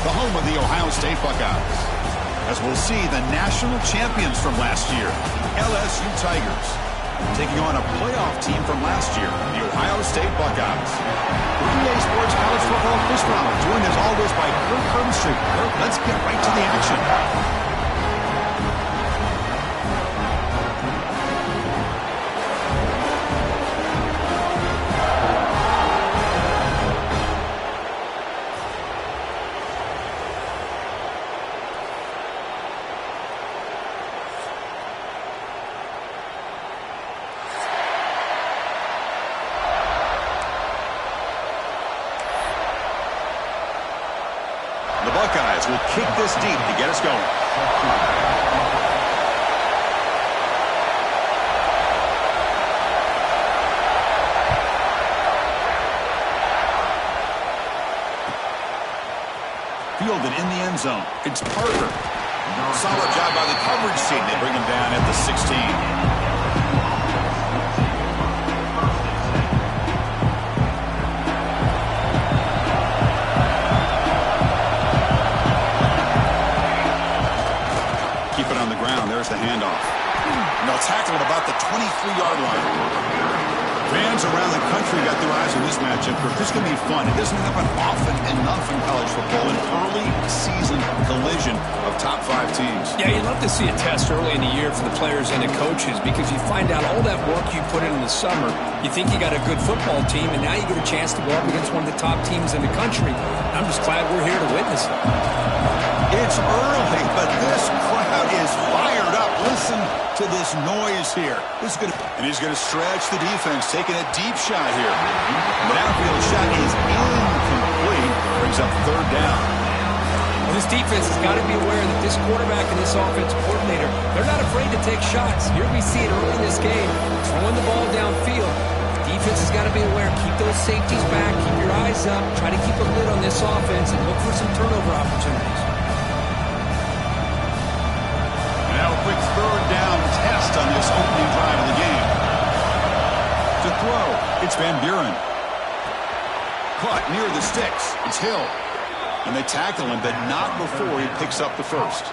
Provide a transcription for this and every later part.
the home of the Ohio State Buckeyes. As we'll see the national champions from last year, LSU Tigers, taking on a playoff team from last year, the Ohio State Buckeyes. Green Bay Sports College Football Chris Ronald, joined as always by Kirk Herbstreit. Kirk, let's get right to the action. The Buckeyes will kick this deep to get us going. Fielded in the end zone. It's Parker. Solid job by the coverage team. They bring him down at the 16. There's the handoff. And they'll tackle at about the 23-yard line. Fans around the country got their eyes on this matchup. This is going to be fun. It doesn't happen often enough in college football. An early season collision of top 5 teams. Yeah, you'd love to see a test early in the year for the players and the coaches because you find out all that work you put in the summer. You think you got a good football team, and now you get a chance to go up against one of the top teams in the country. I'm just glad we're here to witness it. It's early, but this crowd is fired up. Listen to this noise here. And he's going to stretch the defense, taking a deep shot here. The downfield shot is incomplete. Brings up 3rd down. Well, this defense has got to be aware that this quarterback and this offensive coordinator, they're not afraid to take shots. Here we see it early in this game, throwing the ball downfield. The defense has got to be aware. Keep those safeties back. Keep your eyes up. Try to keep a lid on this offense and look for some turnover opportunities. Now a quick 3rd down test on this opening drive of the game. To throw, it's Van Buren. Caught near the sticks. It's Hill. And they tackle him, but not before he picks up the first.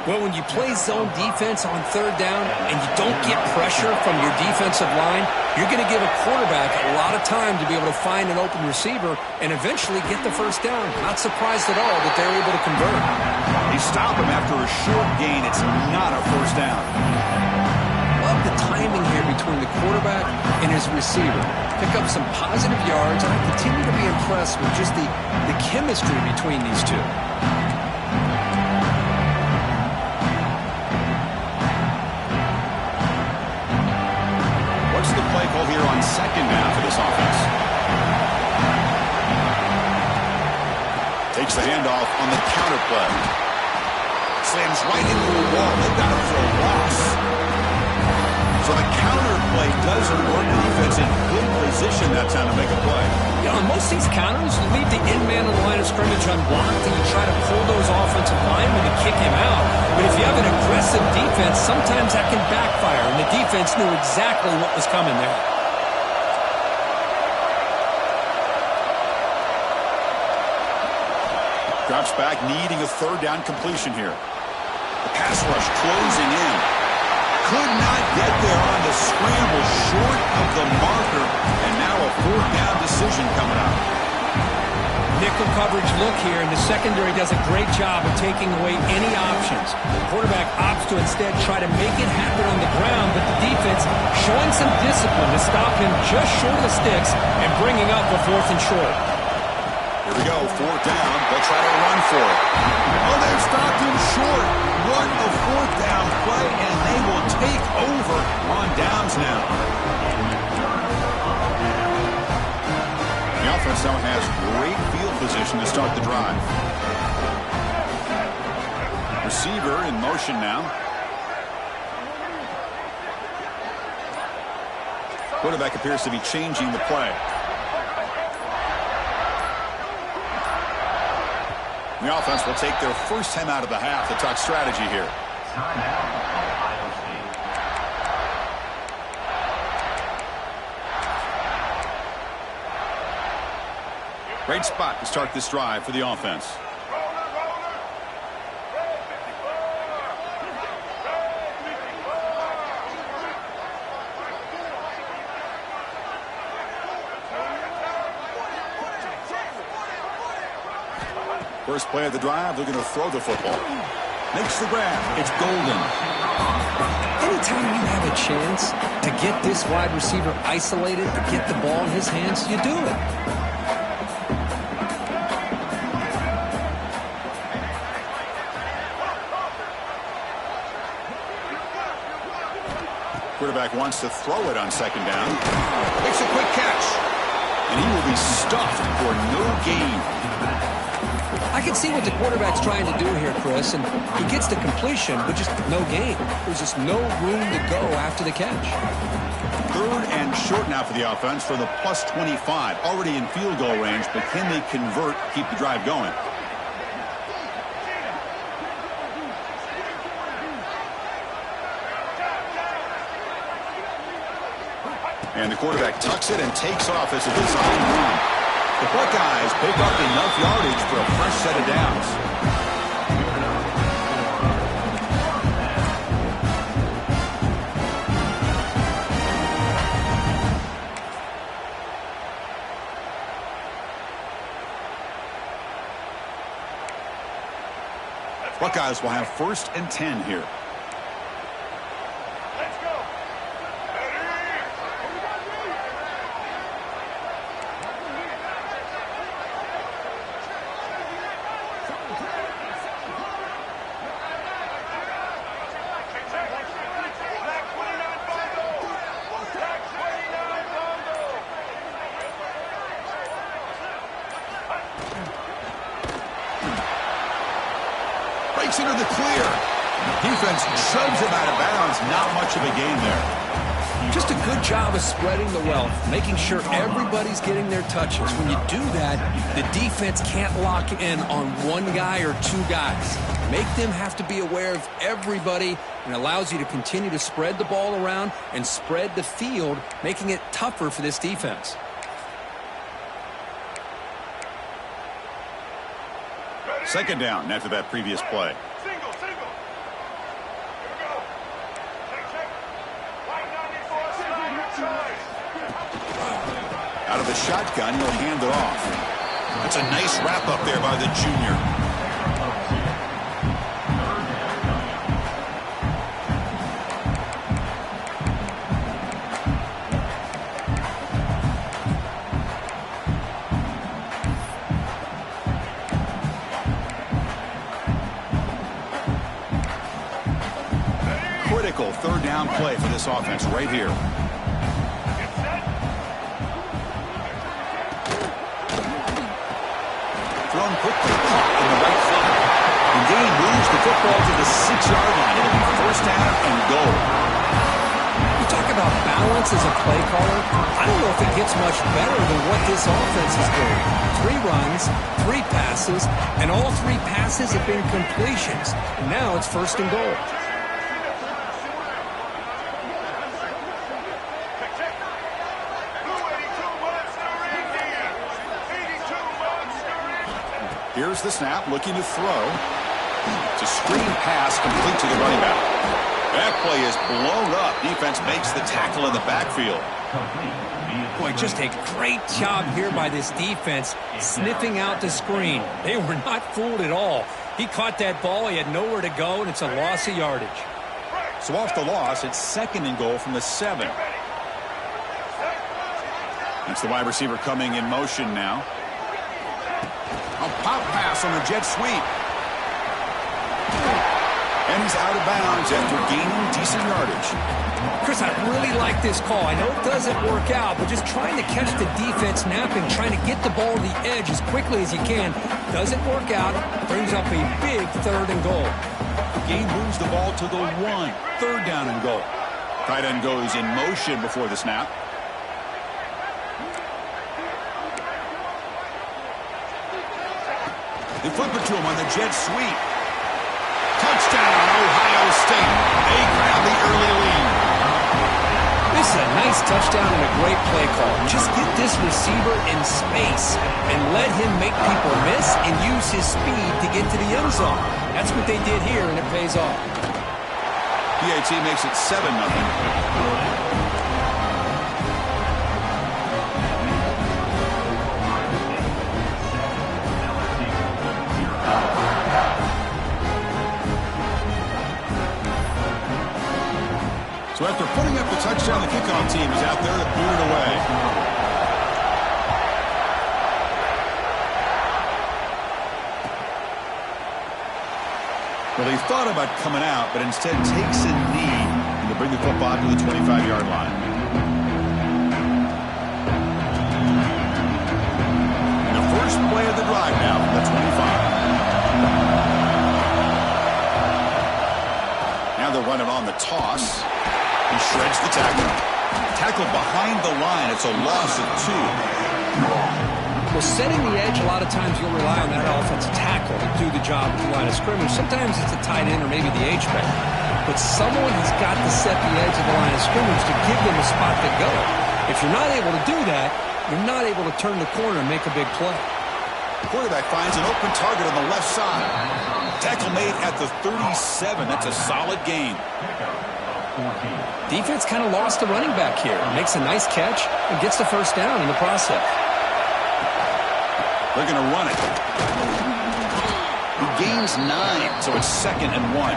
Well, when you play zone defense on 3rd down and you don't get pressure from your defensive line, you're going to give a quarterback a lot of time to be able to find an open receiver and eventually get the first down. Not surprised at all that they're able to convert. They stop him after a short gain. It's not a first down. Love the timing here between the quarterback and his receiver. Pick up some positive yards, and I continue to be impressed with just the chemistry between these two. What's the play call here on 2nd down for this offense? Takes the handoff on the counter play. Slams right into a wall. They've got him for a loss. So the counter play doesn't work. The defense in good position that time to make a play. Yeah, on most of these counters, you leave the in man on the line of scrimmage unblocked and you try to pull those offensive linemen to kick him out. But if you have an aggressive defense, sometimes that can backfire, and the defense knew exactly what was coming there. Drops back, needing a 3rd down completion here. The pass rush closing in. Could not get there on the scramble, short of the marker, and now a 4th down decision coming up. Nickel coverage look here, and the secondary does a great job of taking away any options. The quarterback opts to instead try to make it happen on the ground, but the defense showing some discipline to stop him just short of the sticks and bringing up a 4th and short. Here we go, 4th down. They'll try to run for it. Oh, they've stopped him short. What a 4th down play, and they will take over on downs now. The offense now has great field position to start the drive. Receiver in motion now. Quarterback appears to be changing the play. The offense will take their first time out of the half to talk strategy here. Great spot to start this drive for the offense. First play of the drive, they're going to throw the football. Makes the grab. It's Golden. Anytime you have a chance to get this wide receiver isolated, to get the ball in his hands, you do it. Quarterback wants to throw it on second down. Makes a quick catch. And he will be stuffed for no gain. I can see what the quarterback's trying to do here, Chris, and he gets the completion, but just no gain. There's just no room to go after the catch. Third and short now for the offense for the plus 25. Already in field goal range, but can they convert, keep the drive going? And the quarterback tucks it and takes off as a design run. The Buckeyes pick up enough yardage for a fresh set of downs. Buckeyes will have 1st and 10 here. Breaks into the clear. Defense shoves him out of bounds. Not much of a gain there. Just a good job of spreading the wealth, making sure everybody's getting their touches. When you do that, the defense can't lock in on one guy or two guys. Make them have to be aware of everybody, and allows you to continue to spread the ball around and spread the field, making it tougher for this defense. Second down after that previous play. Out of the shotgun, he'll hand it off. That's a nice wrap up there by the junior. Critical third down play for this offense right here. Thrown quickly, caught in the right foot. The game moves the football to the 6-yard line. It'll be 1st down and goal. You talk about balance as a play caller. I don't know if it gets much better than what this offense is doing. 3 runs, 3 passes, and all 3 passes have been completions. Now it's 1st and goal. Here's the snap, looking to throw. It's a screen pass complete to the running back. That play is blown up. Defense makes the tackle in the backfield. Boy, just a great job here by this defense, sniffing out the screen. They were not fooled at all. He caught that ball, he had nowhere to go, and it's a loss of yardage. So off the loss, it's 2nd and goal from the 7. That's the wide receiver coming in motion now. A pop pass on a jet sweep. And he's out of bounds after gaining decent yardage. Chris, I really like this call. I know it doesn't work out, but just trying to catch the defense napping, trying to get the ball to the edge as quickly as you can. Doesn't work out. Brings up a big 3rd and goal. Gain moves the ball to the 1. 3rd down and goal. Tight end goes in motion before the snap. They flip it to him on the jet sweep. Touchdown, Ohio State. They grab the early lead. This That's a nice touchdown and a great play call. Just get this receiver in space and let him make people miss and use his speed to get to the end zone. That's what they did here, and it pays off. PAT makes it 7-0. So after putting up the touchdown, the kickoff team is out there to boot it away. Well, he thought about coming out, but instead takes a knee to bring the football to the 25-yard line. And the first play of the drive now from the 25. Now they're running on the toss. He shreds the tackle. Tackle behind the line. It's a loss of 2. Well, setting the edge, a lot of times you'll rely on that offensive tackle to do the job at the line of scrimmage. Sometimes it's a tight end or maybe the H-back. But someone has got to set the edge of the line of scrimmage to give them a spot to go. If you're not able to do that, you're not able to turn the corner and make a big play. The quarterback finds an open target on the left side. Tackle made at the 37. That's a solid gain. Defense kind of lost the running back here. Makes a nice catch and gets the first down in the process. They're going to run it. He gains 9, so it's 2nd and 1.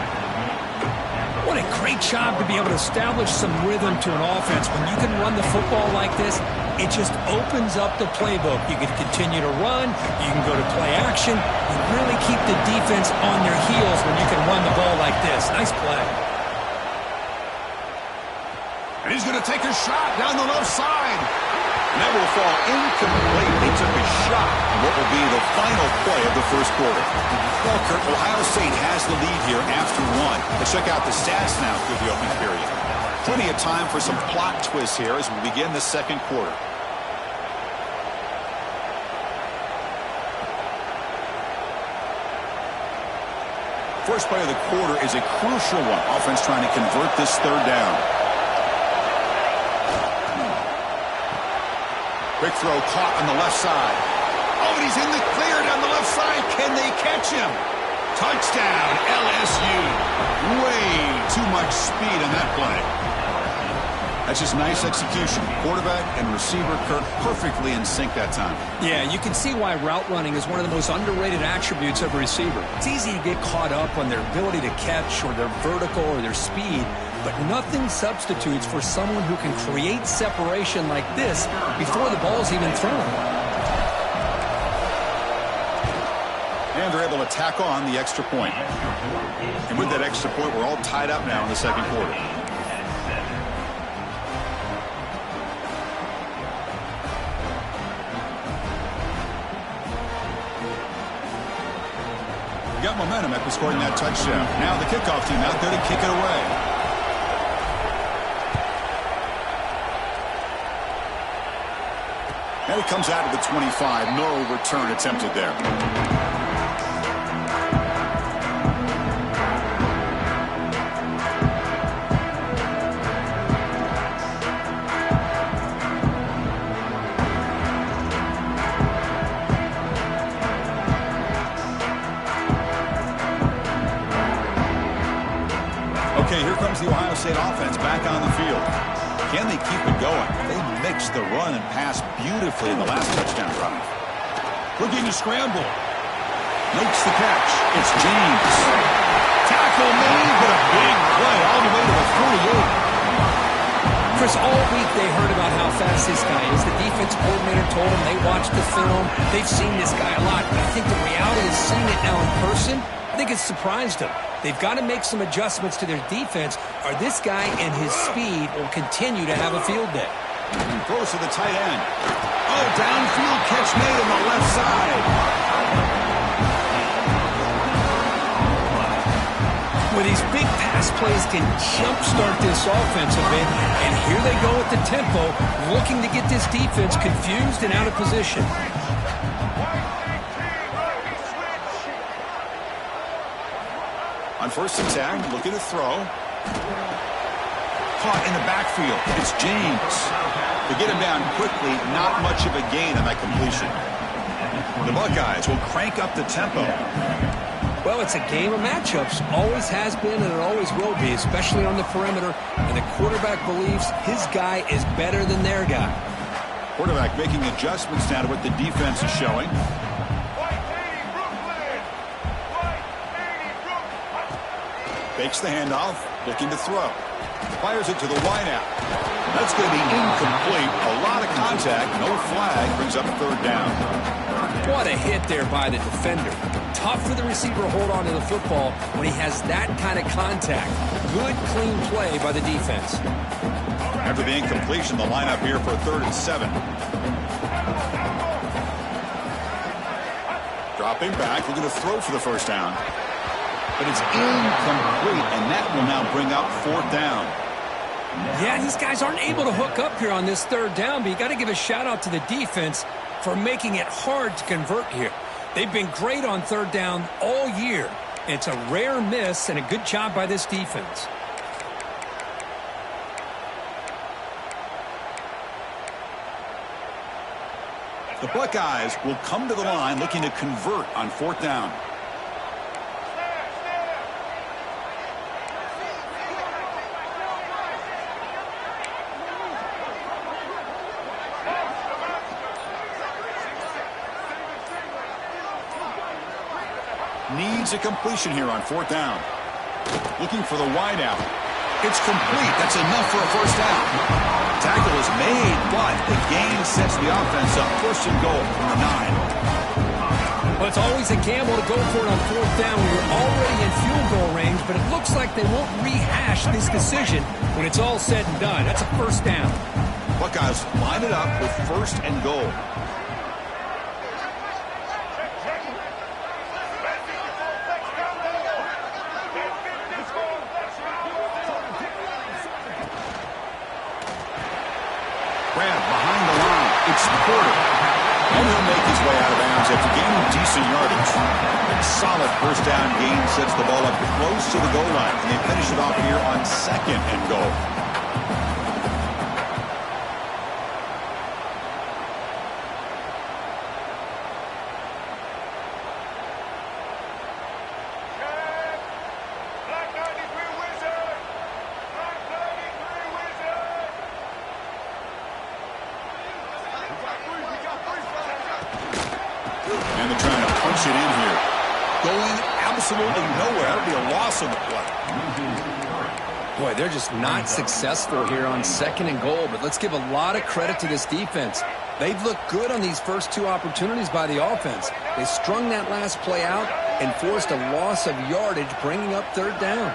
What a great job to be able to establish some rhythm to an offense. When you can run the football like this, it just opens up the playbook. You can continue to run. You can go to play action. You really keep the defense on their heels when you can run the ball like this. Nice play. And he's going to take a shot down the left side. And that will fall incomplete. He took a shot on what will be the final play of the first quarter. Well, Kurt, Ohio State has the lead here after 1. Let's check out the stats now through the opening period. Plenty of time for some plot twists here as we begin the second quarter. First play of the quarter is a crucial one. Offense trying to convert this third down. Quick throw caught on the left side. Oh, and he's in the clear down the left side. Can they catch him? Touchdown, LSU. Way too much speed in that play. That's just nice execution. Quarterback and receiver, Kirk, perfectly in sync that time. Yeah, you can see why route running is one of the most underrated attributes of a receiver. It's easy to get caught up on their ability to catch or their vertical or their speed, but nothing substitutes for someone who can create separation like this before the ball's even thrown. And they're able to tack on the extra point. And with that extra point, we're all tied up now in the second quarter. Got momentum after scoring that touchdown. Now the kickoff team out there to kick it away. And it comes out of the 25. No return attempted there. Okay, here comes the Ohio State offense back on the field. Can they keep it going? They mixed the run and pass beautifully in the last touchdown drive. Looking to scramble. Makes the catch. It's James. Tackle made, but a big play all the way to the 48. Chris, all week they heard about how fast this guy is. The defense coordinator told them they watched the film. They've seen this guy a lot. But I think the reality is seeing it now in person, I think it's surprised them. They've got to make some adjustments to their defense, or this guy and his speed will continue to have a field day. Throws to the tight end. Oh, downfield catch made on the left side. Well, these big pass plays can jumpstart this offense a bit, and here they go at the tempo, looking to get this defense confused and out of position. On 1st and 10, looking to throw. caught in the backfield. It's James. To get him down quickly, not much of a gain on that completion. The Buckeyes will crank up the tempo. Well, it's a game of matchups. Always has been and it always will be, especially on the perimeter. And the quarterback believes his guy is better than their guy. Quarterback making adjustments now to what the defense is showing. Fakes the handoff, looking to throw. Fires it to the wideout. That's going to be incomplete. A lot of contact, no flag, brings up third down. What a hit there by the defender. Tough for the receiver to hold on to the football when he has that kind of contact. Good, clean play by the defense. After the incompletion, the lineup here for 3rd and 7. Dropping back, looking to throw for the first down. But it's incomplete, and that will now bring up 4th down. Yeah, these guys aren't able to hook up here on this 3rd down, but you got to give a shout out to the defense for making it hard to convert here. They've been great on 3rd down all year. It's a rare miss and a good job by this defense. The Buckeyes will come to the line looking to convert on 4th down. Needs a completion here on 4th down. Looking for the wideout. It's complete. That's enough for a first down. Tackle is made, but the gain sets the offense up. 1st and goal from the 9. Well, it's always a gamble to go for it on 4th down when you're already in field goal range, but it looks like they won't rehash this decision when it's all said and done. That's a first down. Buckeyes line it up with 1st and goal. It's Porter. And he'll make his way out of bounds after gaining decent yardage. A solid first down gain sets the ball up close to the goal line. And they finish it off here on 2nd and goal. And they're trying to punch it in here. Going absolutely nowhere. That would be a loss on the play. Boy, they're just not successful here on 2nd and goal, but let's give a lot of credit to this defense. They've looked good on these first 2 opportunities by the offense. They strung that last play out and forced a loss of yardage, bringing up 3rd down.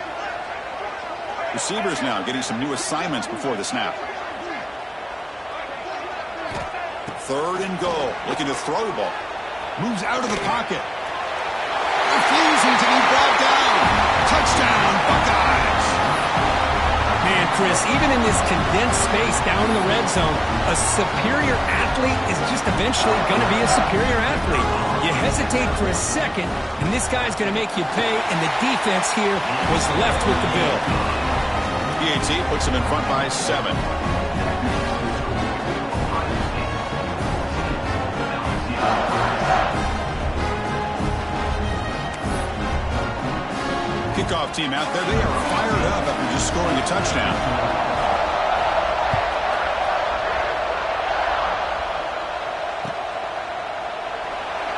Receivers now getting some new assignments before the snap. 3rd and goal. Looking to throw the ball. Moves out of the pocket. Refusing to be brought down. Touchdown, Buckeyes. Man, Chris, even in this condensed space down in the red zone, a superior athlete is just eventually going to be a superior athlete. You hesitate for a second, and this guy's going to make you pay, and the defense here was left with the bill. PAT puts him in front by 7. Kickoff team out there. They are fired up after just scoring a touchdown.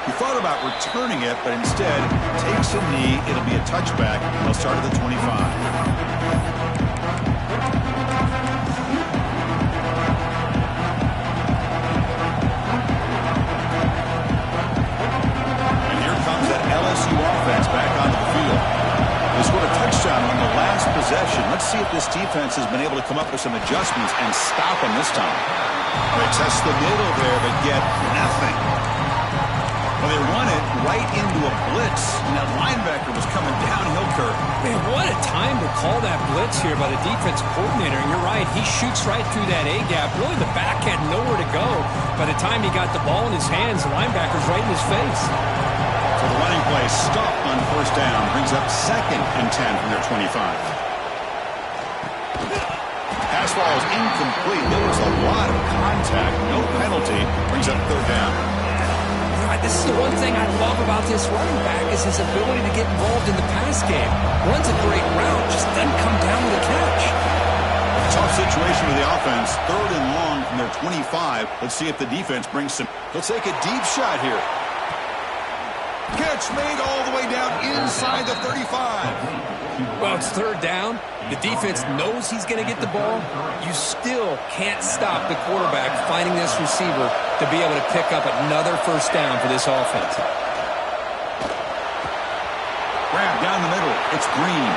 He thought about returning it, but instead takes a knee. It'll be a touchback. They'll start at the 25. LSU offense back onto the field. They scored a touchdown on the last possession. Let's see if this defense has been able to come up with some adjustments and stop them this time. They test the middle there, but get nothing. Well, they run it right into a blitz, and that linebacker was coming downhill, Kirk. Man, what a time to call that blitz here by the defensive coordinator. And you're right, he shoots right through that A-gap. Really, the back had nowhere to go. By the time he got the ball in his hands, the linebacker's right in his face. So the running play stopped on 1st down. Brings up 2nd and 10 from their 25. pass ball is incomplete. There was a lot of contact. No penalty. Brings up third down. This is the one thing I love about this running back is his ability to get involved in the pass game. Runs a great route, just doesn't come down with a catch. Tough situation with the offense. Third and long from their 25. Let's see if the defense brings some. Let's take a deep shot here. Catch made all the way down inside the 35. Well, it's third down. The defense knows he's going to get the ball. You still can't stop the quarterback finding this receiver to be able to pick up another first down for this offense. Grab down the middle. It's Green.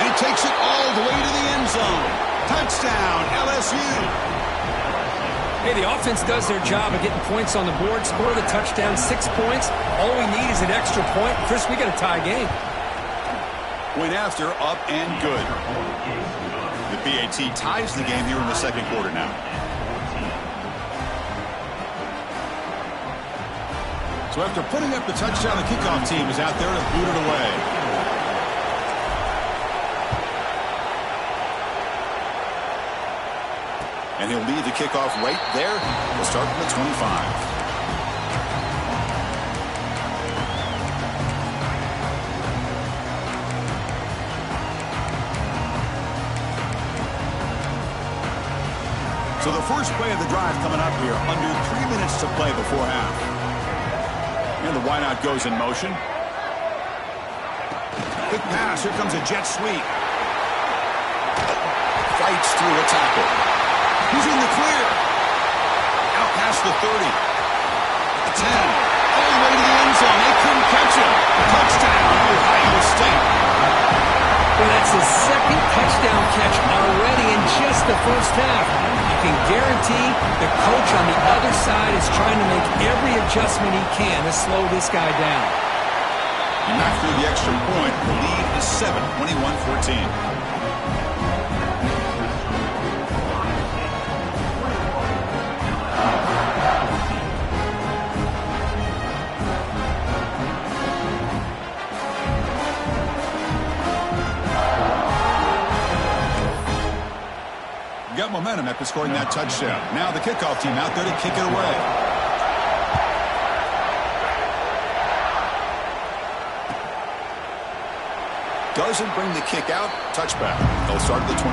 And he takes it all the way to the end zone. Touchdown, LSU. Hey, the offense does their job of getting points on the board. Score the touchdown, 6 points. All we need is an extra point. Chris, we got a tie game. Went after, up and good. The BAT ties the game here in the second quarter now. So after putting up the touchdown, the kickoff team is out there to boot it away. And he'll lead the kickoff right there. We'll start from the 25. So the first play of the drive coming up here, under 3 minutes to play before half. And the wideout goes in motion. Quick pass, here comes a jet sweep. Fights through a tackle. He's in the clear. Out past the 30. The 10. All the way to the end zone. They couldn't catch him. Touchdown, Ohio State. Well, that's his second touchdown catch already in just the first half. You can guarantee the coach on the other side is trying to make every adjustment he can to slow this guy down. And after the extra point, the lead is 7, 21-14. Got momentum after scoring that touchdown. Now the kickoff team out there to kick it away. Doesn't bring the kick out. Touchback. They'll start at the 25.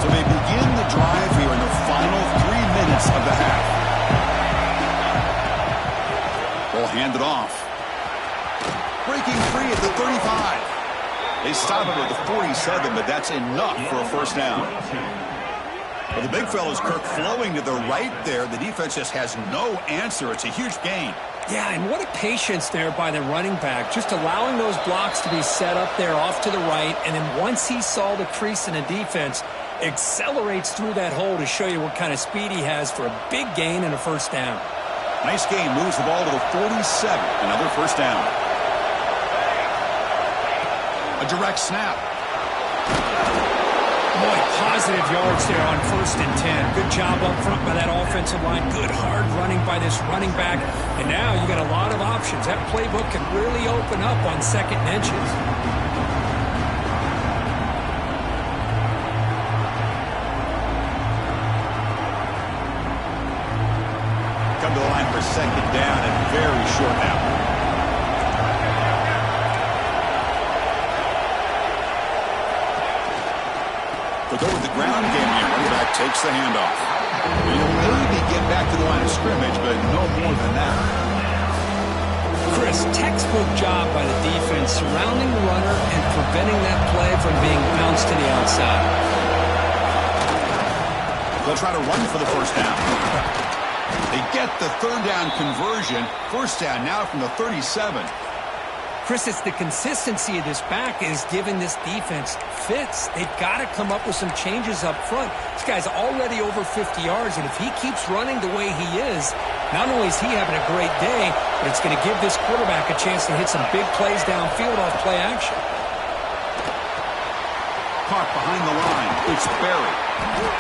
So they begin the drive here in the final 3 minutes of the half. Ball handed off. Breaking free at the 35. They stop it at the 47, but that's enough for a first down. Well, the big fella's Kirk flowing to the right there. The defense just has no answer. It's a huge gain. Yeah, and what a patience there by the running back. Just allowing those blocks to be set up there off to the right, and then once he saw the crease in the defense, accelerates through that hole to show you what kind of speed he has for a big gain and a first down. Nice game. Moves the ball to the 47. Another first down. A direct snap. Boy, positive yards there on 1st and 10. Good job up front by that offensive line. Good hard running by this running back. And now you got a lot of options. That playbook can really open up on 2nd and inches. Come to the line for 2nd down and very short now. They'll go with the ground game here. Running back takes the handoff. He'll maybe get back to the line of scrimmage, but no more than that. Chris, textbook job by the defense surrounding the runner and preventing that play from being bounced to the outside. They'll try to run for the first down. They get the 3rd down conversion. First down now from the 37. Chris, it's the consistency of this back is giving this defense fits. They've got to come up with some changes up front. This guy's already over 50 yards, and if he keeps running the way he is, not only is he having a great day, but it's going to give this quarterback a chance to hit some big plays downfield off play action. Caught behind the line. It's Berry.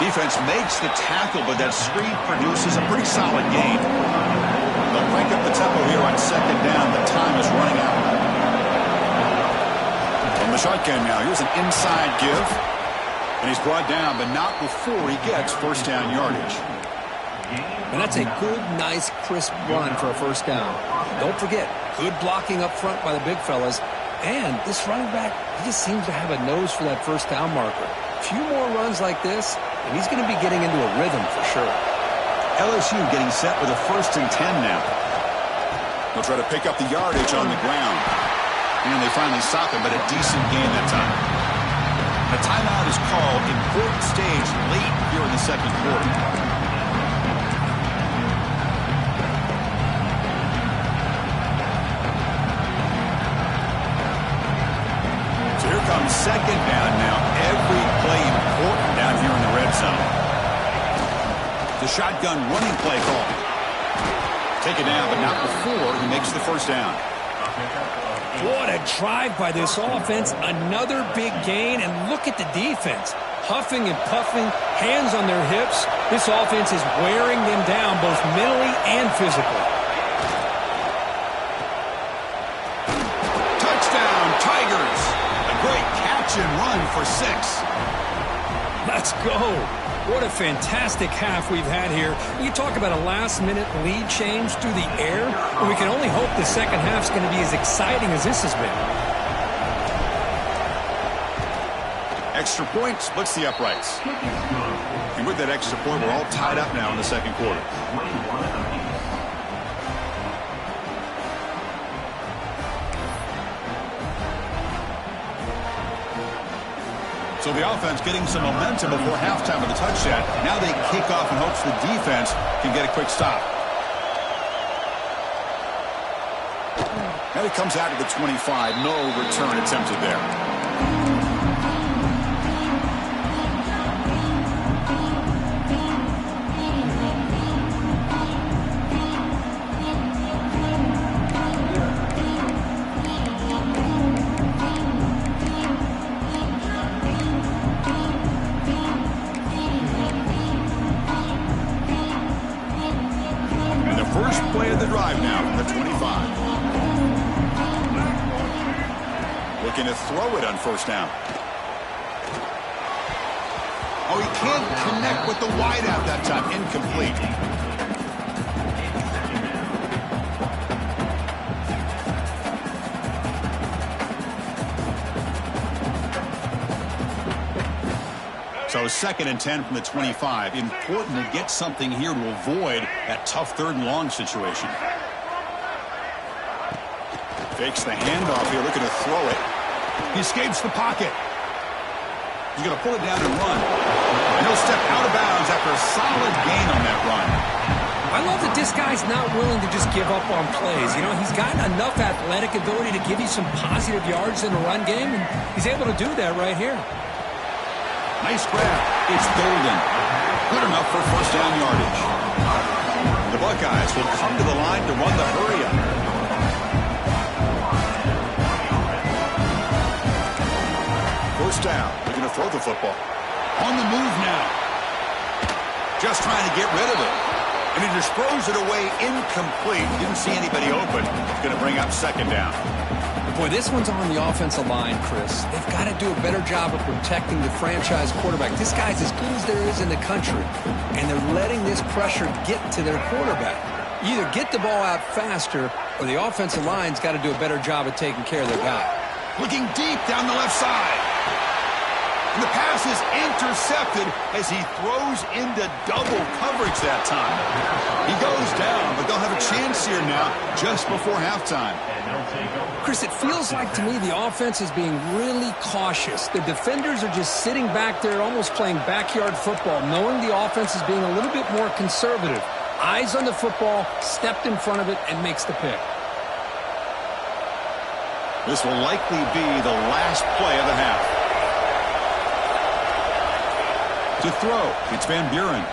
Defense makes the tackle, but that screen produces a pretty solid gain. They'll crank up the tempo here on second down. The time is running out. From the shotgun now, here's an inside give. And he's brought down, but not before he gets first down yardage. And that's a good, nice, crisp run for a first down. Don't forget, good blocking up front by the big fellas. And this running back, he just seems to have a nose for that first down marker. A few more runs like this, and he's going to be getting into a rhythm for sure. LSU getting set with a 1st and 10 now. They'll try to pick up the yardage on the ground. And they finally stop him, but a decent gain that time. A timeout is called. Important stage late here in the second quarter. So here comes second down now. Every play important down here in the red zone. The shotgun running play call. Take it down, but not before he makes the first down. What a drive by this offense. Another big gain, and look at the defense. Huffing and puffing, hands on their hips. This offense is wearing them down both mentally and physically. Touchdown, Tigers. A great catch and run for 6. Let's go. What a fantastic half we've had here. You talk about a last-minute lead change through the air, and we can only hope the second half's going to be as exciting as this has been. Extra point splits the uprights. And with that extra point, we're all tied up now in the second quarter. So the offense getting some momentum before halftime with a touchdown. Now they kick off in hopes the defense can get a quick stop. Now he comes out to the 25. No return attempted there. First play of the drive now from the 25. Looking to throw it on first down. Oh, he can't connect with the wideout that time. Incomplete. So 2nd and 10 from the 25. Important to get something here to avoid that tough 3rd and long situation. Fakes the handoff here, looking to throw it. He escapes the pocket. He's going to pull it down and run. And he'll step out of bounds after a solid gain on that run. I love that this guy's not willing to just give up on plays. You know, he's got enough athletic ability to give you some positive yards in the run game, and he's able to do that right here. Nice grab. It's golden. Good enough for first down yardage. The Buckeyes will come to the line to run the hurry-up. First down. They're going to throw the football. On the move now. Just trying to get rid of it. And he just throws it away incomplete. Didn't see anybody open. It's going to bring up second down. Boy, this one's on the offensive line, Chris. They've got to do a better job of protecting the franchise quarterback. This guy's as good as there is in the country, and they're letting this pressure get to their quarterback. Either get the ball out faster, or the offensive line's got to do a better job of taking care of their guy. Looking deep down the left side. And the pass is intercepted as he throws into double coverage that time. He goes down, but they'll have a chance here now just before halftime. Chris, it feels like to me the offense is being really cautious. The defenders are just sitting back there almost playing backyard football, knowing the offense is being a little bit more conservative. Eyes on the football, stepped in front of it, and makes the pick. This will likely be the last play of the half. To throw, it's Van Buren.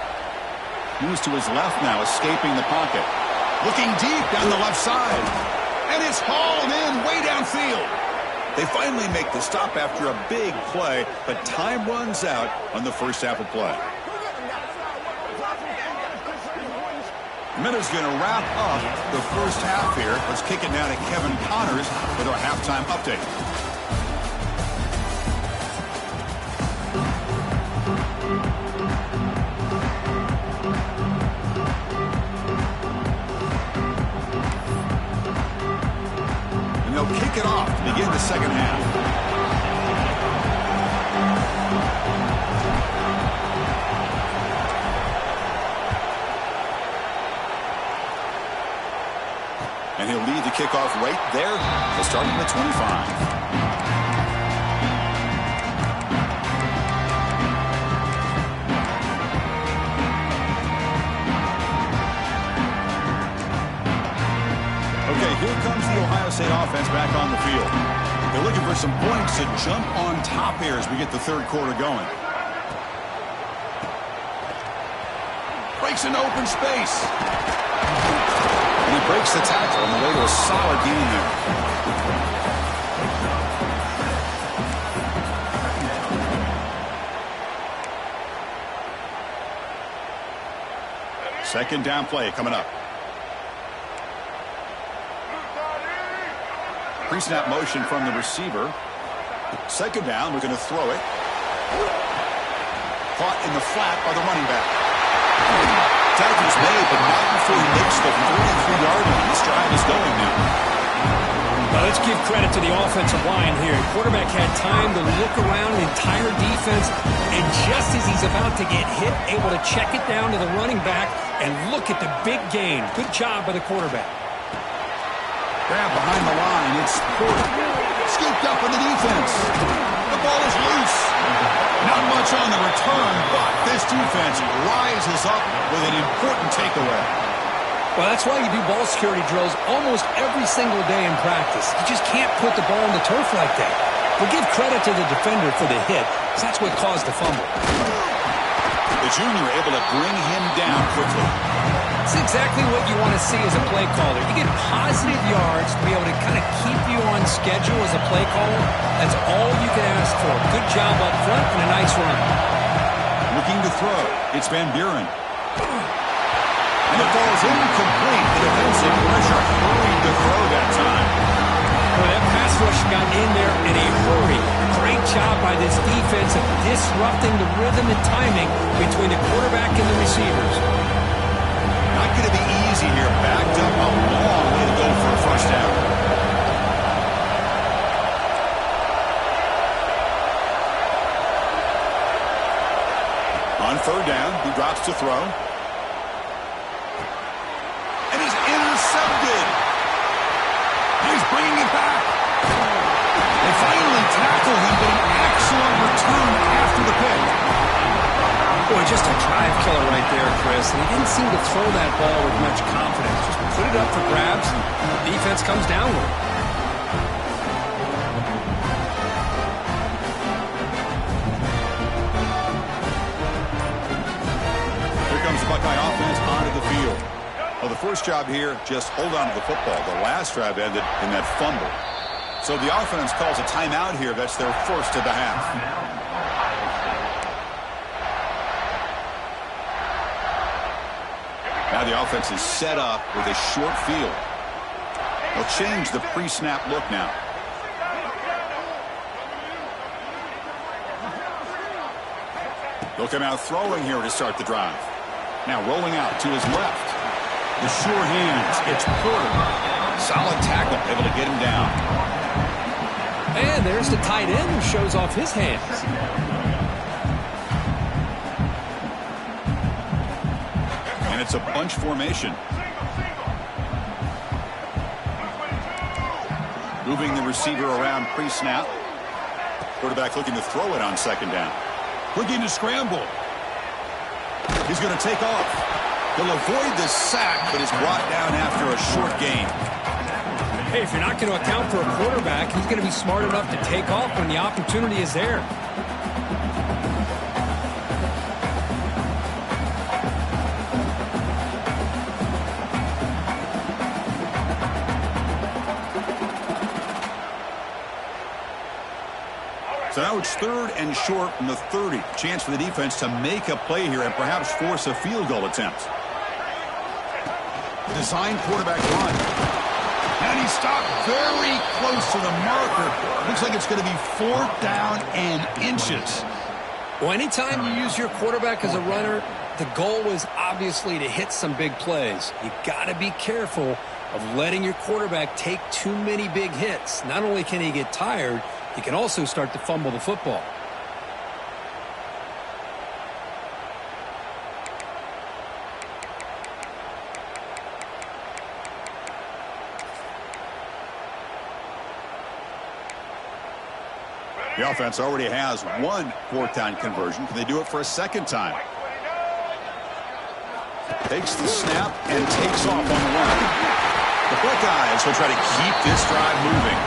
Moves to his left now, escaping the pocket. Looking deep down the left side. And it's hauled in way downfield. They finally make the stop after a big play, but time runs out on the first half of play. Minutes going to wrap up the first half here. Let's kick it now to Kevin Connors with our halftime update. And they'll kick it off to begin the second half. And he'll lead the kickoff right there. He'll start at the 25. Okay, here comes the Ohio State offense back on the field. They're looking for some points to jump on top here as we get the third quarter going. Breaks into open space. And he breaks the tackle on the way to a solid gain there. Second down play coming up. Pre-snap motion from the receiver. Second down, looking to throw it. Caught in the flat by the running back. Tacle's made, but not before he makes the 43-yard line. This drive is going now. Well, let's give credit to the offensive line here. The quarterback had time to look around the entire defense, and just as he's about to get hit, able to check it down to the running back, and look at the big gain. Good job by the quarterback. Grab behind the line. It's Porter. Scooped up in the defense. The ball is loose. Not much on the return, but this defense rises up with an important takeaway. Well, that's why you do ball security drills almost every single day in practice. You just can't put the ball on the turf like that. We'll give credit to the defender for the hit, because that's what caused the fumble. The junior able to bring him down quickly. It's exactly what you want to see as a play caller. You get positive yards to be able to kind of keep you on schedule as a play caller. That's all you can ask for. Good job up front and a nice run. Looking to throw. It's Van Buren. And the ball is incomplete. The defensive pressure hurried to throw that time. Well, that pass rush got in there in a hurry. Great job by this defense of disrupting the rhythm and timing between the quarterback and the receivers. Not going to be easy here. Backed up a long way to go for a first down. On third down, he drops to throw. And he's intercepted. He's bringing it back. They finally tackle him, but an excellent return after the pick. Boy, just a drive killer right there, Chris. And he didn't seem to throw that ball with much confidence. Just put it up for grabs, and the defense comes down with it. Here comes the Buckeye offense onto the field. Well, the first job here, just hold on to the football. The last drive ended in that fumble. So the offense calls a timeout here. That's their first of the half. Now the offense is set up with a short field. They'll change the pre-snap look now. They'll come out throwing here to start the drive. Now rolling out to his left. The sure hands. It's Porter. Solid tackle, able to get him down. And there's the tight end who shows off his hands. And it's a bunch formation. Moving the receiver around pre-snap. Quarterback looking to throw it on second down. Looking to scramble. He's going to take off. He'll avoid the sack, but is brought down after a short gain. Hey, if you're not going to account for a quarterback, he's going to be smart enough to take off when the opportunity is there. So now it's third and short from the 30. Chance for the defense to make a play here and perhaps force a field goal attempt. Design quarterback run. And he stopped very close to the marker. Looks like it's going to be 4th down and inches. Well, anytime you use your quarterback as a runner, the goal is obviously to hit some big plays. You got to be careful of letting your quarterback take too many big hits. Not only can he get tired, he can also start to fumble the football. The offense already has one 4th down conversion. Can they do it for a second time? Takes the snap and takes off on the run. The Buckeyes will try to keep this drive moving.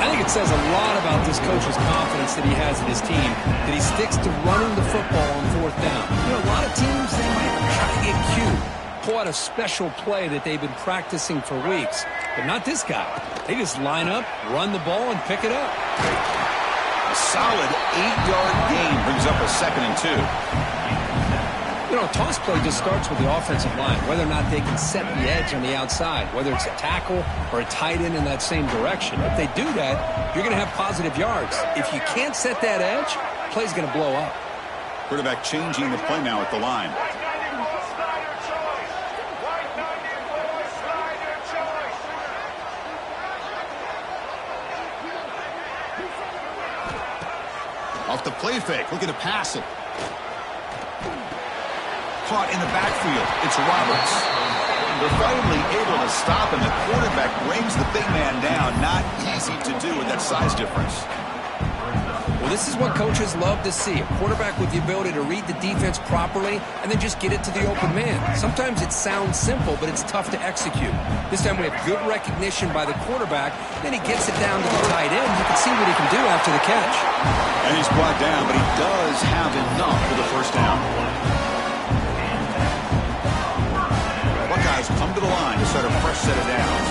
I think it says a lot about this coach's confidence that he has in his team, that he sticks to running the football on 4th down. You know, a lot of teams, they might try to get cute, pull out a special play that they've been practicing for weeks. But not this guy. They just line up, run the ball, and pick it up. A solid 8-yard gain brings up a 2nd and 2. You know, a toss play just starts with the offensive line, whether or not they can set the edge on the outside, whether it's a tackle or a tight end in that same direction. If they do that, you're going to have positive yards. If you can't set that edge, play's going to blow up. Quarterback changing the play now at the line. Off the play fake, looking to pass it. Caught in the backfield. It's Roberts. They're finally able to stop him. The quarterback brings the big man down. Not easy to do with that size difference. Well, this is what coaches love to see. A quarterback with the ability to read the defense properly and then just get it to the open man. Sometimes it sounds simple, but it's tough to execute. This time we have good recognition by the quarterback. Then he gets it down to the tight end. You can see what he can do after the catch. And he's brought down, but he does have enough for the 1st down. Buckeyes come to the line to start a fresh set of downs.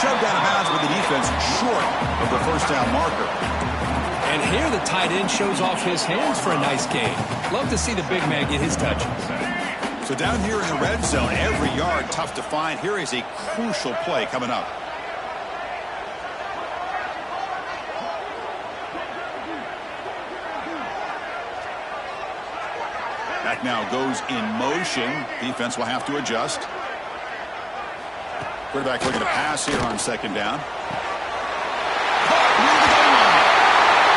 Shoved out of bounds with the defense short of the 1st down marker. And here the tight end shows off his hands for a nice gain. Love to see the big man get his touches. So down here in the red zone, every yard tough to find. Here is a crucial play coming up. Back now goes in motion. Defense will have to adjust. Quarterback looking to pass here on 2nd down.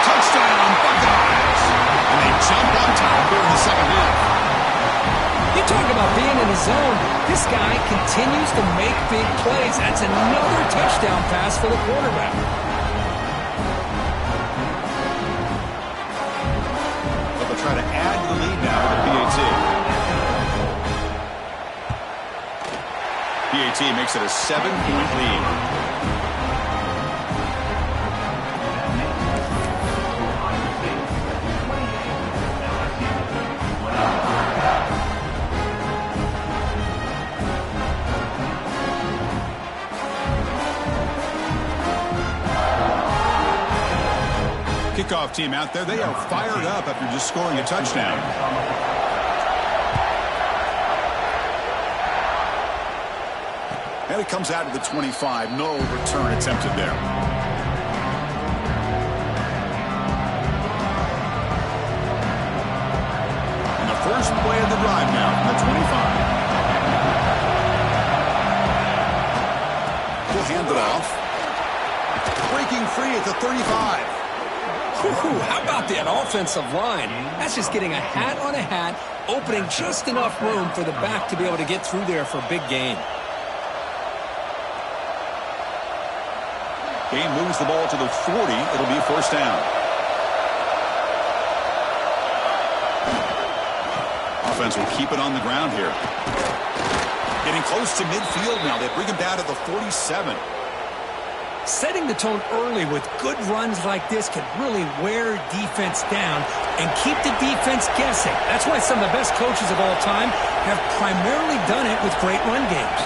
Touchdown, Buckeyes! And they jump on top here in the 2nd half. You talk about being in the zone. This guy continues to make big plays. That's another touchdown pass for the quarterback. But they'll try to add to the lead now with the PAT. PAT makes it a 7-point lead. Kickoff team out there, they are fired up after just scoring a touchdown. And it comes out to the 25. No return attempted there. And the first play of the drive now from the 25. We'll hand it off. Breaking free at the 35. Ooh, how about that offensive line? That's just getting a hat on a hat, opening just enough room for the back to be able to get through there for a big gain. Gain moves the ball to the 40. It'll be 1st down. Offense will keep it on the ground here. Getting close to midfield now. They bring him down to the 47. Setting the tone early with good runs like this can really wear defense down and keep the defense guessing. That's why some of the best coaches of all time have primarily done it with great run games.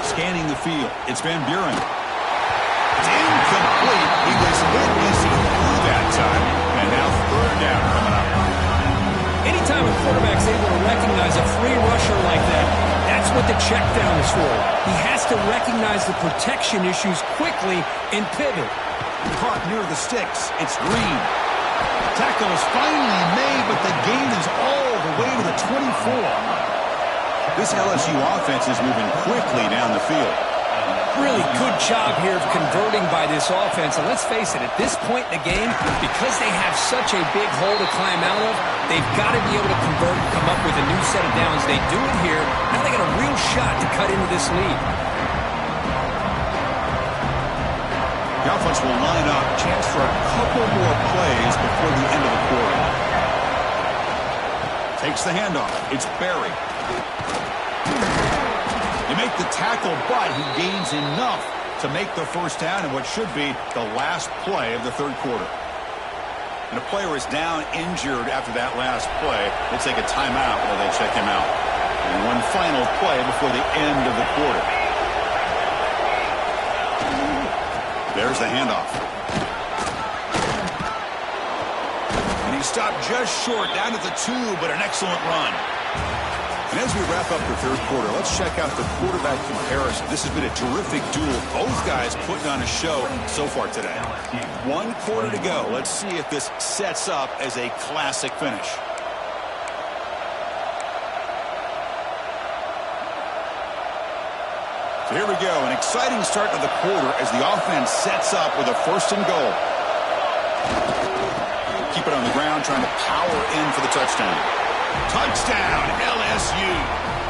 Scanning the field, it's Van Buren. It's incomplete. He was hit as he threw that time. And now third down coming up. Anytime a quarterback's able to recognize a free rusher like that, that's what the check down is for. He has to recognize the protection issues quickly and pivot. Caught near the sticks. It's Green. Tackle is finally made, but the gain is all the way to the 24. This LSU offense is moving quickly down the field. Really good job here of converting by this offense. And let's face it, at this point in the game, because they have such a big hole to climb out of, they've got to be able to convert and come up with a new set of downs. They do it here. Now they got a real shot to cut into this lead. The offense will line up. Chance for a couple more plays before the end of the quarter. Takes the handoff. It's Berry. You make the tackle, but he gains enough to make the first down in what should be the last play of the third quarter. And a player is down injured after that last play. They take a timeout while they check him out. And one final play before the end of the quarter. There's the handoff. And he stopped just short, down at the 2, but an excellent run. And as we wrap up the third quarter, let's check out the quarterback comparison. This has been a terrific duel. Both guys putting on a show so far today. 1 quarter to go. Let's see if this sets up as a classic finish. So here we go. An exciting start to the quarter as the offense sets up with a 1st and goal. Keep it on the ground, trying to power in for the touchdown. Touchdown, LSU.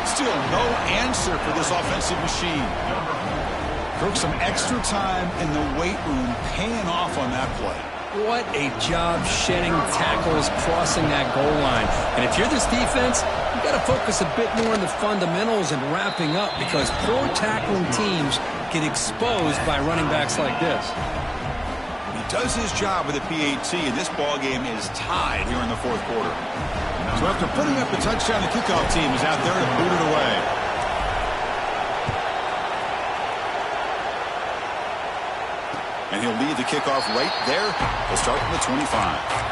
Still no answer for this offensive machine. Took some extra time in the weight room, paying off on that play. What a job shedding tackles crossing that goal line. And if you're this defense, you've got to focus a bit more on the fundamentals and wrapping up, because poor tackling teams get exposed by running backs like this. He does his job with a PAT, and this ball game is tied here in the 4th quarter. So after putting up the touchdown, the kickoff team is out there to boot it away. And he'll lead the kickoff right there. He'll start from the 25.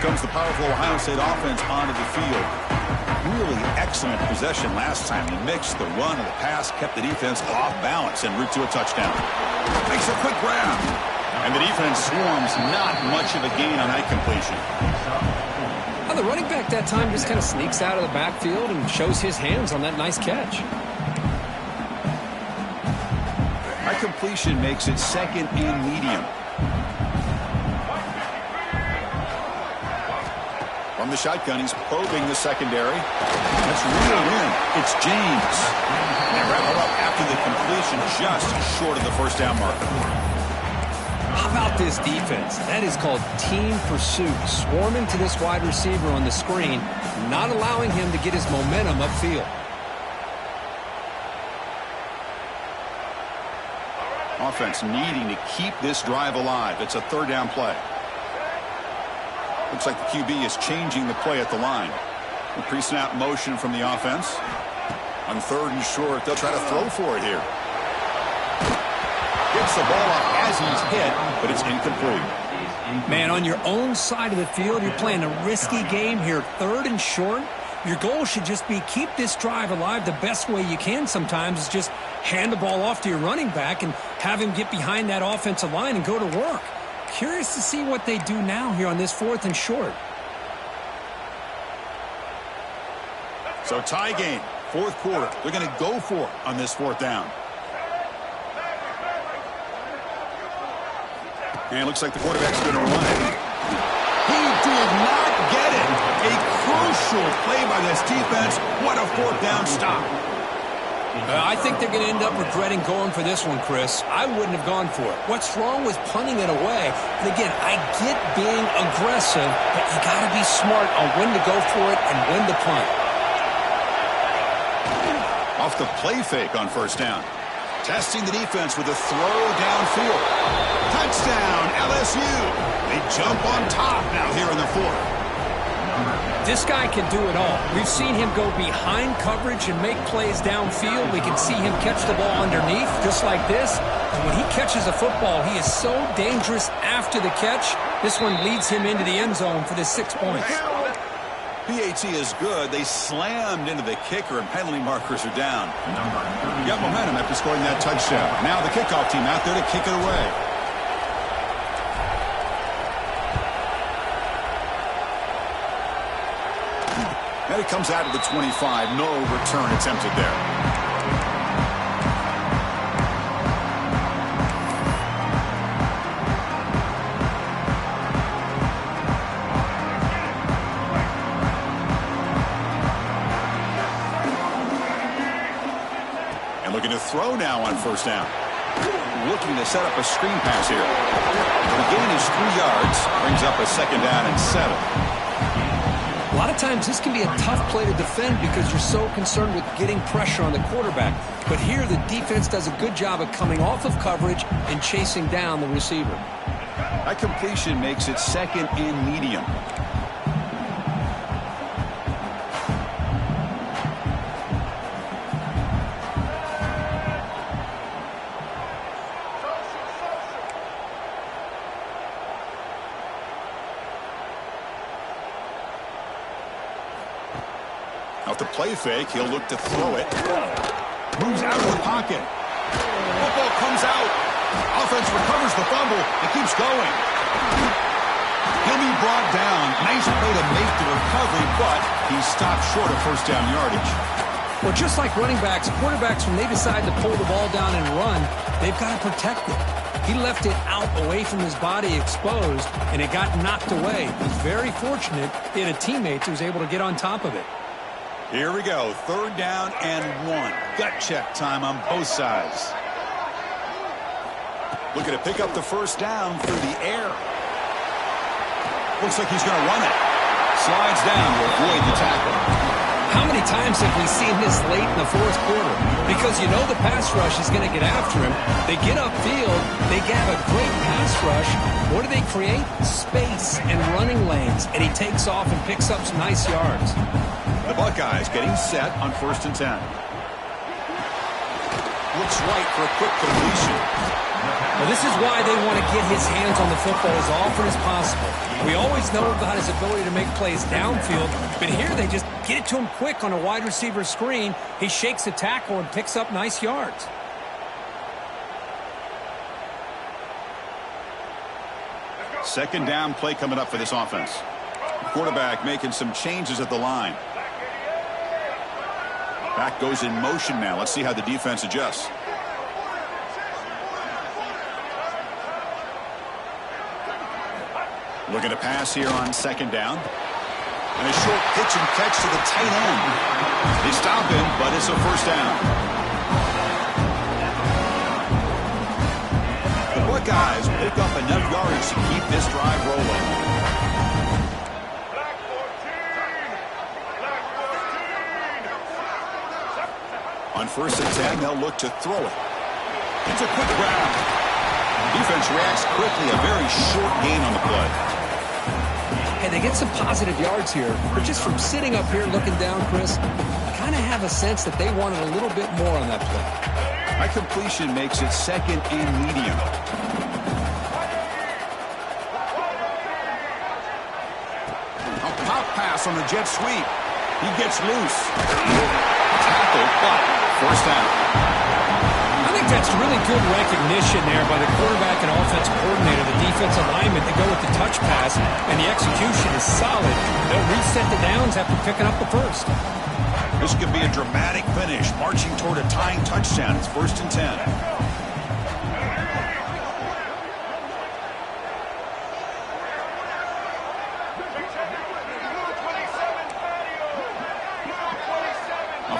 Comes the powerful Ohio State offense onto the field. Really excellent possession last time. They mixed the run and the pass, kept the defense off balance en route to a touchdown. Makes a quick grab. And the defense swarms, not much of a gain on that completion. Well, the running back that time just kind of sneaks out of the backfield and shows his hands on that nice catch. That completion makes it 2nd and medium. From the shotgun, he's probing the secondary. That's reeled in. It's James. And wrap it up after the completion, just short of the 1st down marker. How about this defense? That is called team pursuit. Swarming to this wide receiver on the screen, not allowing him to get his momentum upfield. Offense needing to keep this drive alive. It's a 3rd down play. Looks like the QB is changing the play at the line. The pre-snap motion from the offense. On 3rd and short, they'll try to throw for it here. Gets the ball off as he's hit, but it's incomplete. Man, on your own side of the field, you're playing a risky game here. 3rd and short. Your goal should just be keep this drive alive. The best way you can sometimes is just hand the ball off to your running back and have him get behind that offensive line and go to work. Curious to see what they do now here on this 4th and short. So tie game, 4th quarter. They're going to go for it on this 4th down. And it looks like the quarterback's going to run it. He did not get it. Crucial play by this defense. What a fourth down stop. I think they're going to end up regretting going for this one, Chris. I wouldn't have gone for it. What's wrong with punting it away? And again, I get being aggressive, but you got to be smart on when to go for it and when to punt. Off the play fake on first down. Testing the defense with a throw downfield. Touchdown, LSU. They jump on top now here in the fourth. This guy can do it all. We've seen him go behind coverage and make plays downfield. We can see him catch the ball underneath, just like this. And when he catches a football, he is so dangerous after the catch. This one leads him into the end zone for the 6 points. PAT is good. They slammed into the kicker, and penalty markers are down. Got momentum after scoring that touchdown. Now the kickoff team out there to kick it away. And it comes out of the 25. No return attempted there. Looking to throw now on first down. Looking to set up a screen pass here. The gain is 3 yards. Brings up a second down and 7. A lot of times this can be a tough play to defend because you're so concerned with getting pressure on the quarterback. But here the defense does a good job of coming off of coverage and chasing down the receiver. That completion makes it second and medium. Off the play fake, he'll look to throw it. Moves out of the pocket. Football comes out. Offense recovers the fumble and keeps going. He'll be brought down. Nice play to make the recovery, but he stopped short of first down yardage. Well, just like running backs, quarterbacks, when they decide to pull the ball down and run, they've got to protect it. He left it out away from his body exposed, and it got knocked away. He was very fortunate he had a teammate who was able to get on top of it. Here we go, third down and 1. Gut check time on both sides. Looking to pick up the first down through the air. Looks like he's going to run it. Slides down to avoid the tackle. How many times have we seen this late in the fourth quarter? Because you know the pass rush is going to get after him. They get upfield. They have a great pass rush. What do they create? Space and running lanes. And he takes off and picks up some nice yards. The Buckeyes getting set on first and 10. Looks right for a quick completion. Well, this is why they want to get his hands on the football as often as possible. We always know about his ability to make plays downfield, but here they just get it to him quick on a wide receiver screen. He shakes the tackle and picks up nice yards. Second down play coming up for this offense. Quarterback making some changes at the line. Back goes in motion now. Let's see how the defense adjusts. Looking to pass here on second down. And a short pitch and catch to the tight end. They stop him, but it's a first down. The Buckeyes pick up enough yards to keep this drive rolling. On first and 10, they'll look to throw it. It's a quick grab. Defense reacts quickly. A very short gain on the play. Hey, they get some positive yards here, but just from sitting up here looking down, Chris, I kind of have a sense that they wanted a little bit more on that play. That completion makes it second and medium. A pop pass on the jet sweep. He gets loose. Tackle, but first down. I think that's really good recognition there by the quarterback and offensive coordinator, the defensive lineman, to go with the touch pass, and the execution is solid. They'll reset the downs after picking up the first. This could be a dramatic finish, marching toward a tying touchdown. It's first and 10.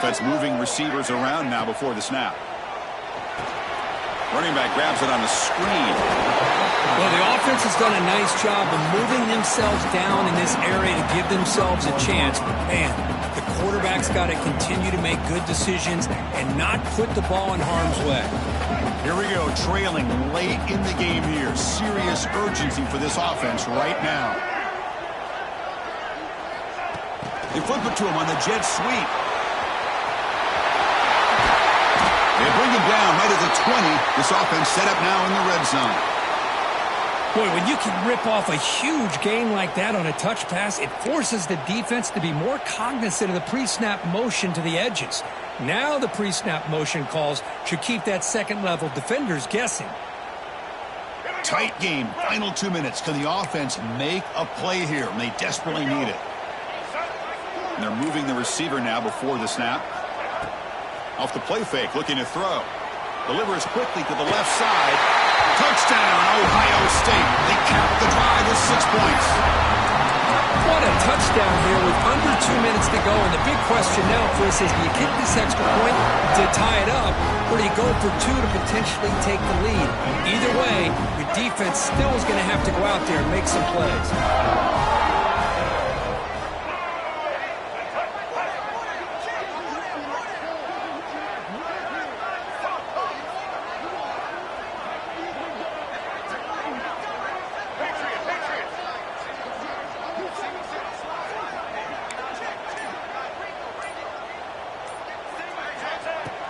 Offense moving receivers around now before the snap. Running back grabs it on the screen. Well, the offense has done a nice job of moving themselves down in this area to give themselves a chance. But, man, the quarterback's got to continue to make good decisions and not put the ball in harm's way. Here we go, trailing late in the game here. Serious urgency for this offense right now. They flip it to him on the jet sweep. They bring him down right at the 20. This offense set up now in the red zone. Boy, when you can rip off a huge gain like that on a touch pass, it forces the defense to be more cognizant of the pre-snap motion to the edges. Now the pre-snap motion calls should keep that second-level defenders guessing. Tight game, final 2 minutes. Can the offense make a play here? And they desperately need it. And they're moving the receiver now before the snap. Off the play fake, looking to throw. Delivers quickly to the left side. Touchdown, Ohio State. They cap the drive with 6 points. What a touchdown here with under 2 minutes to go. And the big question now, Chris, is do you kick this extra point to tie it up, or do you go for 2 to potentially take the lead? Either way, your defense still is going to have to go out there and make some plays.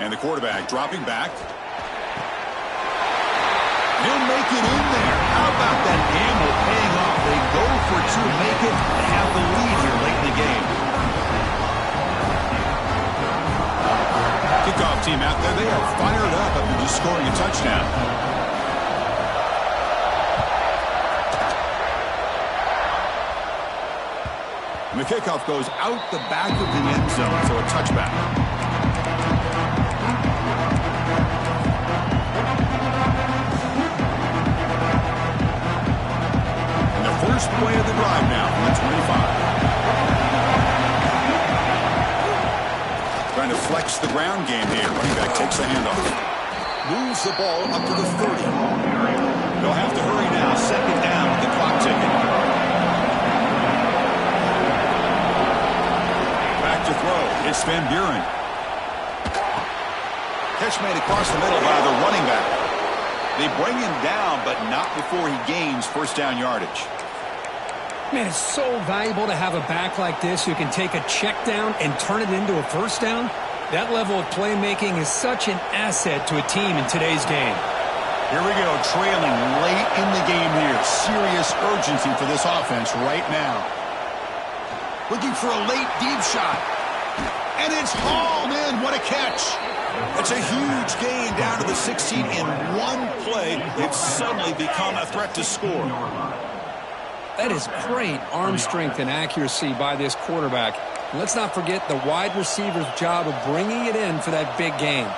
And the quarterback dropping back. He'll make it in there. How about that gamble paying off? They go for 2, make it, and have the lead here late in the game. Kickoff team out there. They are fired up after just scoring a touchdown. And the kickoff goes out the back of the end zone, so a touchback. First play of the drive now from the 25. Trying to flex the ground game here. Running back takes the handoff. Moves the ball up to the 30. They'll have to hurry now. Second down with the clock ticking. Back to throw. It's Van Buren. Catch made across the middle by the running back. They bring him down, but not before he gains first down yardage. Man, it's so valuable to have a back like this who can take a check down and turn it into a first down. That level of playmaking is such an asset to a team in today's game. Here we go, trailing late in the game here. Serious urgency for this offense right now. Looking for a late deep shot. And it's hauled in. What a catch. It's a huge gain down to the 16 in one play. They've suddenly become a threat to score. That is great arm strength and accuracy by this quarterback. And let's not forget the wide receiver's job of bringing it in for that big game.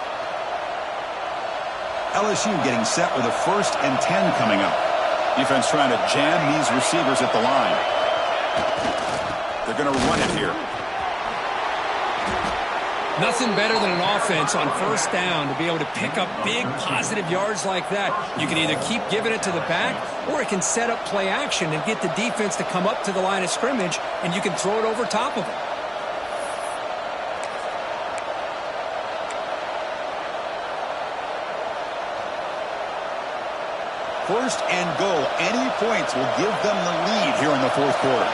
LSU getting set with a 1st and 10 coming up. Defense trying to jam these receivers at the line. They're going to run it here. Nothing better than an offense on first down to be able to pick up big positive yards like that. You can either keep giving it to the back, or it can set up play action and get the defense to come up to the line of scrimmage, and you can throw it over top of it. First and goal. Any points will give them the lead here in the fourth quarter.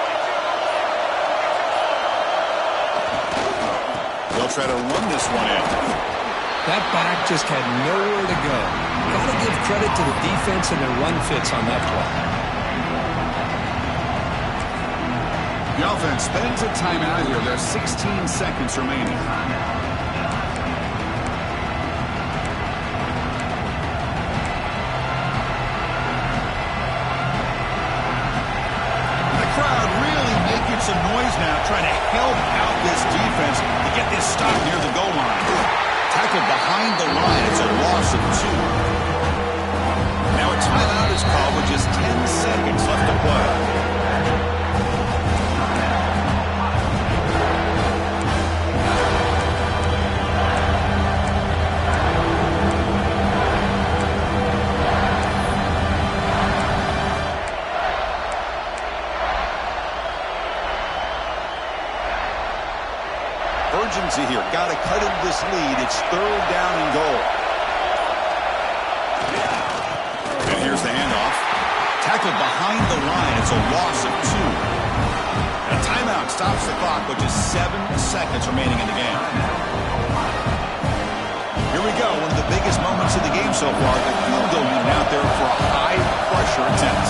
They'll try to run this one in. That back just had nowhere to go. Got to give credit to the defense and their run fits on that play. The offense spends a timeout here. There's 16 seconds remaining. The crowd really making some noise now, trying to help out this defense to get this stop near the goal line. Tackled behind the line. It's a loss of 2. Now a timeout is called with just 10 seconds left to play. Urgency here. Got to cut into this lead. It's 3rd down and goal. And here's the handoff. Tackled behind the line. It's a loss of 2. And a timeout stops the clock with just 7 seconds remaining in the game. Here we go. One of the biggest moments of the game so far. The field goal unit out there for a high-pressure attempt.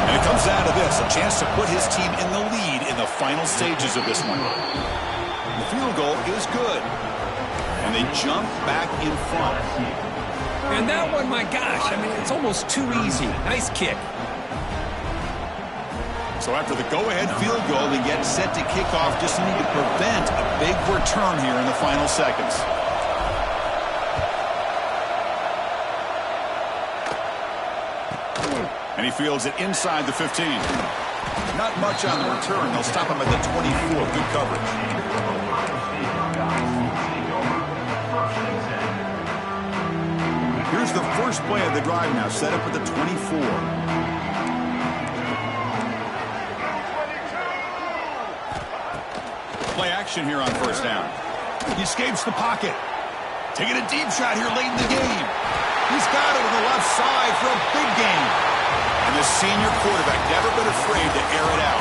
And it comes down to this, a chance to put his team in the lead in the final stages of this one. The field goal is good. And they jump back in front. And that one, my gosh, I mean, it's almost too easy. Nice kick. So after the go-ahead field goal, they get set to kick off. Just need to prevent a big return here in the final seconds. And he fields it inside the 15. Not much on the return. They'll stop him at the 24. Good coverage. Here's the first play of the drive now, set up at the 24. Play action here on 1st down. He escapes the pocket. Taking a deep shot here late in the game. He's got it on the left side for a big gain. And the senior quarterback never been afraid to air it out.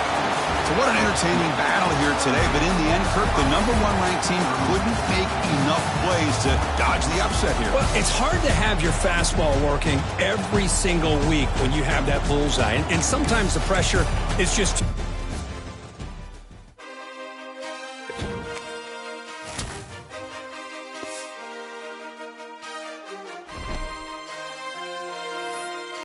So what an entertaining battle here today. But in the end, Kirk, the #1 ranked team couldn't make enough plays to dodge the upset here. Well, it's hard to have your fastball working every single week when you have that bullseye. And sometimes the pressure is just